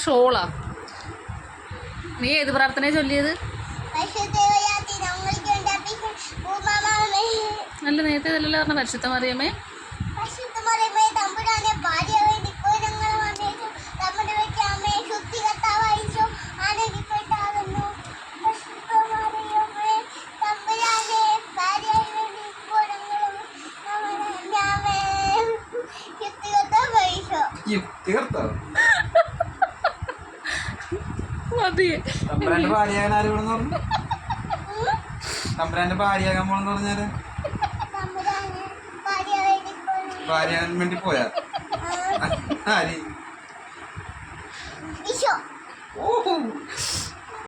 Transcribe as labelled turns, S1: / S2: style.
S1: ഷോളാ. നീ ഏത് പ്രാർത്ഥനയെ ചൊല്ലിയത്? നല്ല നേരത്തെ ഇതല്ലല്ലോ പറഞ്ഞ പരിശുദ്ധ മറിയമേ.
S2: തമ്പുരാന്റെ ഭാര്യയാകാൻ ആര് വേണമെന്ന് പറഞ്ഞു? തമ്പുരാന്റെ ഭാര്യയാകാൻ പോണെന്ന് പറഞ്ഞാല് ഭാര്യയാകാൻ വേണ്ടി പോയാ ആര്?